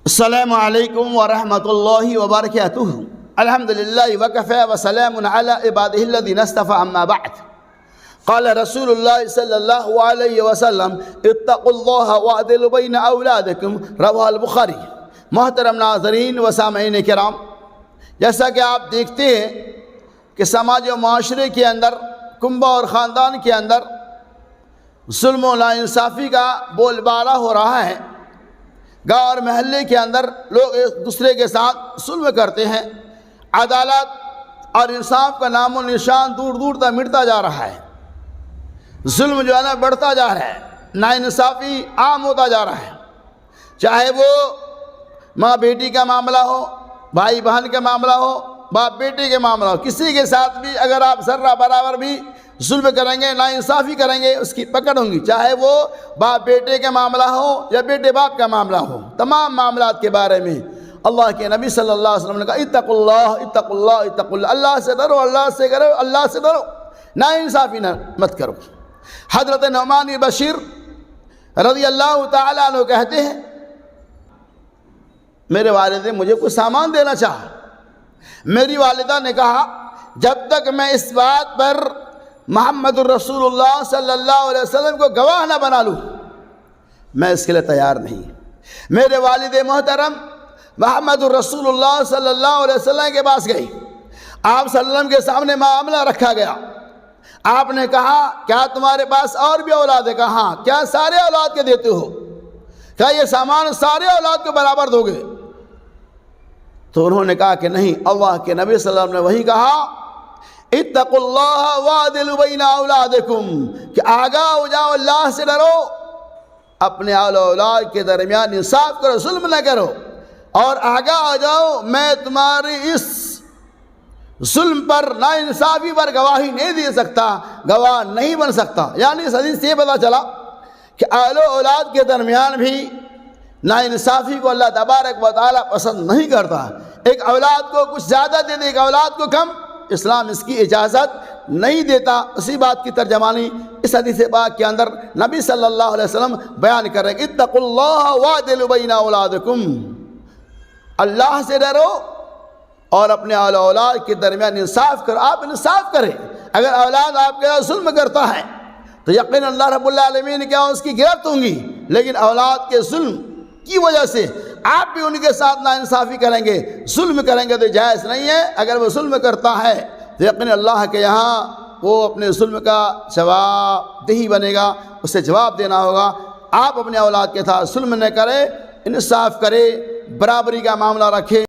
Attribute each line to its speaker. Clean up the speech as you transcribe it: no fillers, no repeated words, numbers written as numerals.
Speaker 1: السلام علیکم ورحمۃ اللہ وبرکاتہ۔ الحمدللہ وکفی وسلام علی عبادہ الذین اصطفی، اما بعد۔ قال رسول اللہ صلی اللہ علیہ وسلم اتقوا اللہ وعدلوا بین اولادکم، رواہ البخاری۔ محترم ناظرین و سامعین کرام، جیسا کہ آپ دیکھتے ہیں کہ سماج و معاشرے کے اندر، کنبہ اور خاندان کے اندر ظلم و ناانصافی کا بول بالا ہو رہا ہے۔ گاؤں اور محلے کے اندر لوگ ایک دوسرے کے ساتھ ظلم کرتے ہیں۔ عدالت اور انصاف کا نام و نشان دور دور تک مٹتا جا رہا ہے۔ ظلم جو ہے نا بڑھتا جا رہا ہے، ناانصافی عام ہوتا جا رہا ہے۔ چاہے وہ ماں بیٹی کا معاملہ ہو، بھائی بہن کا معاملہ ہو، باپ بیٹے کے معاملہ ہو، کسی کے ساتھ بھی اگر آپ ذرہ برابر بھی ظلم کریں گے، ناانصافی کریں گے، اس کی پکڑ ہوں گی۔ چاہے وہ باپ بیٹے کا معاملہ ہو یا بیٹے باپ کا معاملہ ہو، تمام معاملات کے بارے میں اللہ کے نبی صلی اللہ علیہ وسلم نے کہا اتقوا اللہ اتقوا اللہ اتقوا اللہ، اللہ سے ڈرو، اللہ سے کرو، اللہ سے ڈرو، ناانصافی مت کرو۔ حضرت نعمان بشیر رضی اللہ تعالیٰ عنہ کہتے ہیں میرے والد نے مجھے کوئی سامان دینا چاہا۔ میری والدہ نے کہا جب تک میں اس بات پر محمد الرسول اللہ صلی اللہ علیہ وسلم کو گواہ نہ بنا لوں، میں اس کے لیے تیار نہیں۔ میرے والد محترم محمد الرسول اللہ صلی اللہ علیہ وسلم کے پاس گئی، آپ صلی اللہ علیہ وسلم کے سامنے معاملہ رکھا گیا۔ آپ نے کہا کیا تمہارے پاس اور بھی اولاد ہے؟ کہا ہاں۔ کیا سارے اولاد کے دیتے ہو؟ کیا یہ سامان سارے اولاد کو برابر دو گے؟ تو انہوں نے کہا کہ نہیں۔ اللہ کے نبی صلی اللہ علیہ وسلم نے وہی کہا اتقوا اللہ وعدلوا بین اولادکم، کہ آگاہ ہو جاؤ، اللہ سے ڈرو، اپنے اولاد کے درمیان انصاف کرو، ظلم نہ کرو، اور آگاہ ہو جاؤ میں تمہاری اس ظلم پر، ناانصافی پر گواہی نہیں دے سکتا، گواہ نہیں بن سکتا۔ یعنی اس حدیث سے یہ پتہ چلا کہ اہل و اولاد کے درمیان بھی ناانصافی کو اللہ تبارک و تعالیٰ پسند نہیں کرتا۔ ایک اولاد کو کچھ زیادہ دے دے، ایک اولاد کو کم، اسلام اس کی اجازت نہیں دیتا۔ اسی بات کی ترجمانی اس حدیث پاک کے اندر نبی صلی اللہ علیہ وسلم بیان کر رہے ہیں اتقوا اللہ وعدلوا بین اولادکم، اللہ سے ڈرو اور اپنے اولاد کے درمیان انصاف کرو۔ آپ انصاف کریں۔ اگر اولاد آپ کے ظلم کرتا ہے تو یقین اللہ رب العالمین کیا اس کی گرفت ہوں گی، لیکن اولاد کے ظلم کی وجہ سے آپ بھی ان کے ساتھ ناانصافی کریں گے، ظلم کریں گے تو جائز نہیں ہے۔ اگر وہ ظلم کرتا ہے تو یقین اللہ کے یہاں وہ اپنے ظلم کا جواب دہی بنے گا، اسے جواب دینا ہوگا۔ آپ اپنے اولاد کے ساتھ ظلم نہ کریں، انصاف کریں، برابری کا معاملہ رکھیں۔